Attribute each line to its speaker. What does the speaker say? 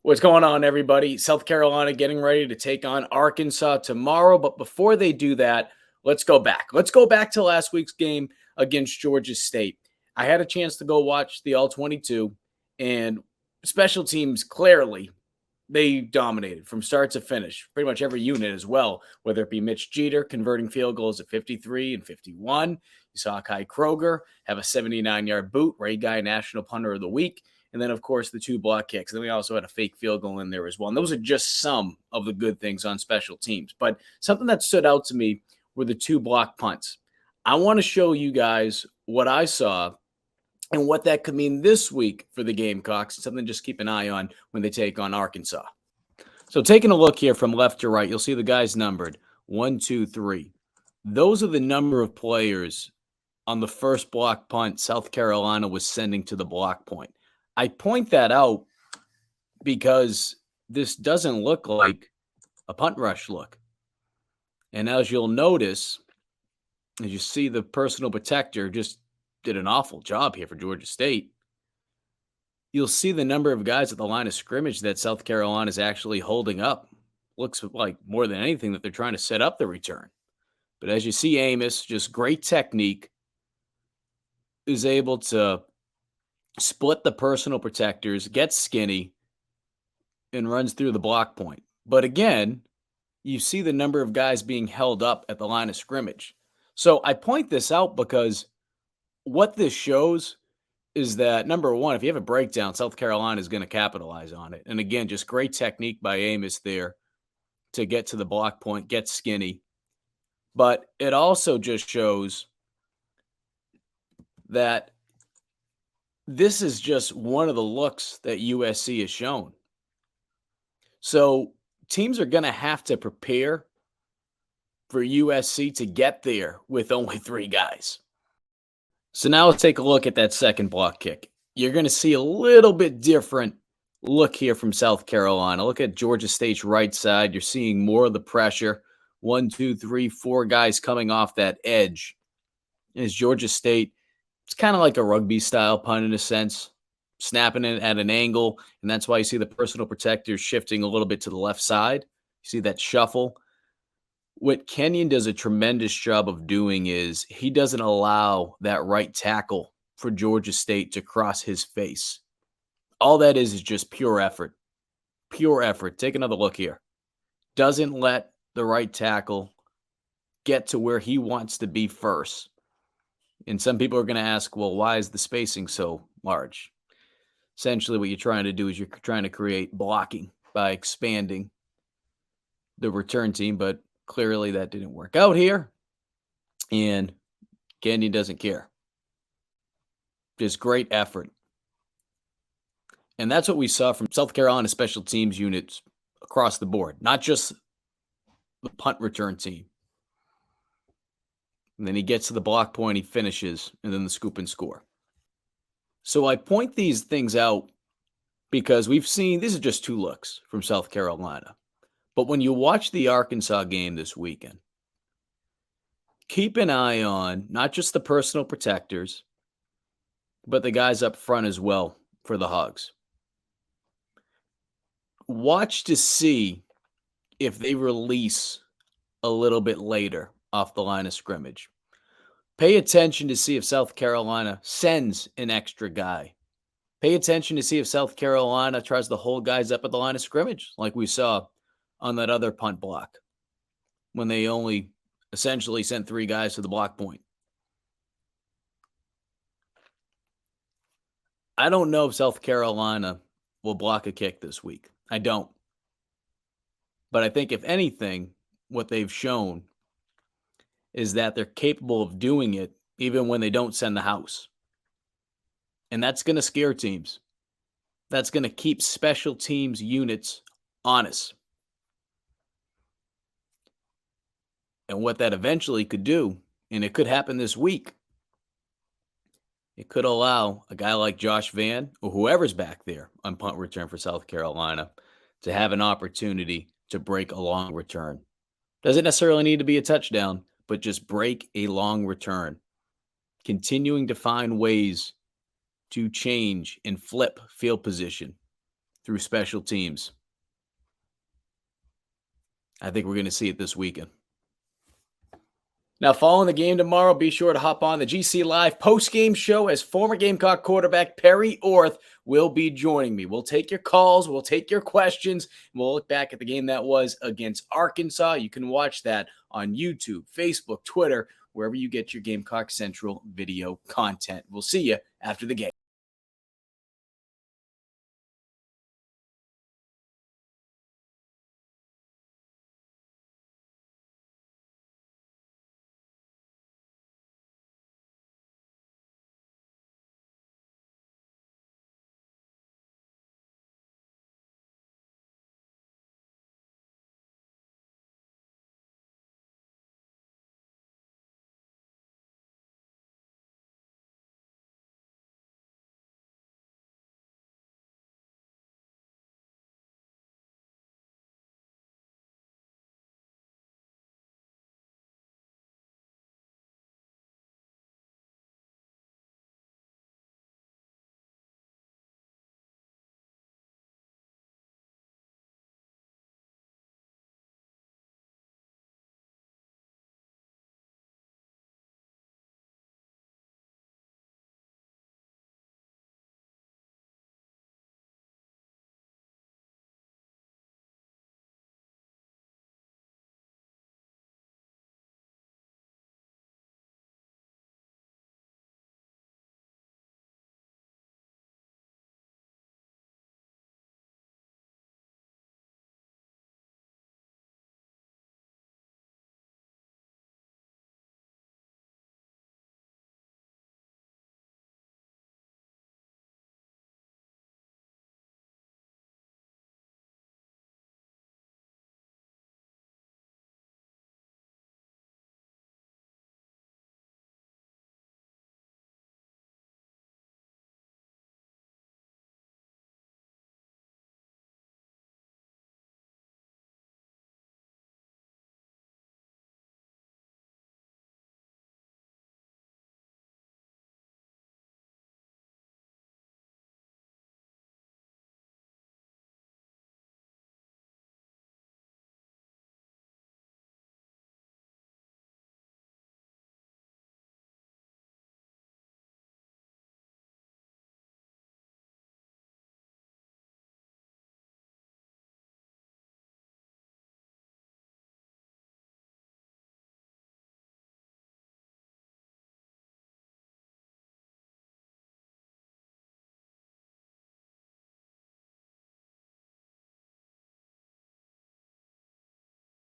Speaker 1: What's going on, everybody? South Carolina getting ready to take on Arkansas tomorrow. But before they do that, let's go back. Let's go back to last week's game against Georgia State. I had a chance to go watch the All-22, and special teams clearly they dominated from start to finish, pretty much every unit as well, whether it be Mitch Jeter converting field goals at 53 and 51. You saw Kai Kroger have a 79-yard boot, Ray Guy National Punter of the Week. And then, of course, the 2 block kicks. And then we also had a fake field goal in there as well. And those are just some of the good things on special teams. But something that stood out to me were the 2 block punts. I want to show you guys what I saw and what that could mean this week for the Gamecocks. Something to just keep an eye on when they take on Arkansas. So taking a look here from left to right, you'll see the guys numbered 1, 2, 3. Those are the number of players on the first block punt South Carolina was sending to the block point. I point that out because this doesn't look like a punt rush look. And as you'll notice, as you see, the personal protector just did an awful job here for Georgia State. You'll see the number of guys at the line of scrimmage that South Carolina is actually holding up. Looks like more than anything that they're trying to set up the return. But as you see, Amos, just great technique, is able to split the personal protectors, gets skinny, and runs through the block point. But again, you see the number of guys being held up at the line of scrimmage. So I point this out because what this shows is that, number one, if you have a breakdown, South Carolina is going to capitalize on it. And again, just great technique by Amos there to get to the block point, get skinny. But it also just shows that this is just one of the looks that USC has shown. So teams are going to have to prepare for USC to get there with only 3 guys. So now let's take a look at that second block kick. You're going to see a little bit different look here from South Carolina. Look at Georgia State's right side. You're seeing more of the pressure. 1, 2, 3, 4 guys coming off that edge. As Georgia State, it's kind of like a rugby style punt in a sense, snapping it at an angle. And that's why you see the personal protectors shifting a little bit to the left side. You see that shuffle. What Kenyon does a tremendous job of doing is he doesn't allow that right tackle for Georgia State to cross his face. All that is just pure effort. Pure effort. Take another look here. Doesn't let the right tackle get to where he wants to be first. And some people are going to ask, well, why is the spacing so large? Essentially, what you're trying to do is you're trying to create blocking by expanding the return team, but clearly that didn't work out here. And Kenyon doesn't care. Just great effort. And that's what we saw from South Carolina special teams units across the board, not just the punt return team. And then he gets to the block point, he finishes, and then the scoop and score. So I point these things out because we've seen, these are just 2 looks from South Carolina. But when you watch the Arkansas game this weekend, keep an eye on not just the personal protectors, but the guys up front as well for the Hogs. Watch to see if they release a little bit later off the line of scrimmage. Pay attention to see if South Carolina sends an extra guy. Pay attention to see if South Carolina tries to hold guys up at the line of scrimmage, like we saw on that other punt block when they only essentially sent 3 guys to the block point. I don't know if South Carolina will block a kick this week. I don't. But I think if anything, what they've shown is that they're capable of doing it even when they don't send the house. And that's going to scare teams. That's going to keep special teams units honest. And what that eventually could do, and it could happen this week, it could allow a guy like Josh Vann or whoever's back there on punt return for South Carolina to have an opportunity to break a long return. Doesn't necessarily need to be a touchdown, but just break a long return. Continuing to find ways to change and flip field position through special teams. I think we're going to see it this weekend. Now, following the game tomorrow, be sure to hop on the GC Live post-game show as former Gamecock quarterback Perry Orth will be joining me. We'll take your calls, we'll take your questions, and we'll look back at the game that was against Arkansas. You can watch that on YouTube, Facebook, Twitter, wherever you get your Gamecock Central video content. We'll see you after the game.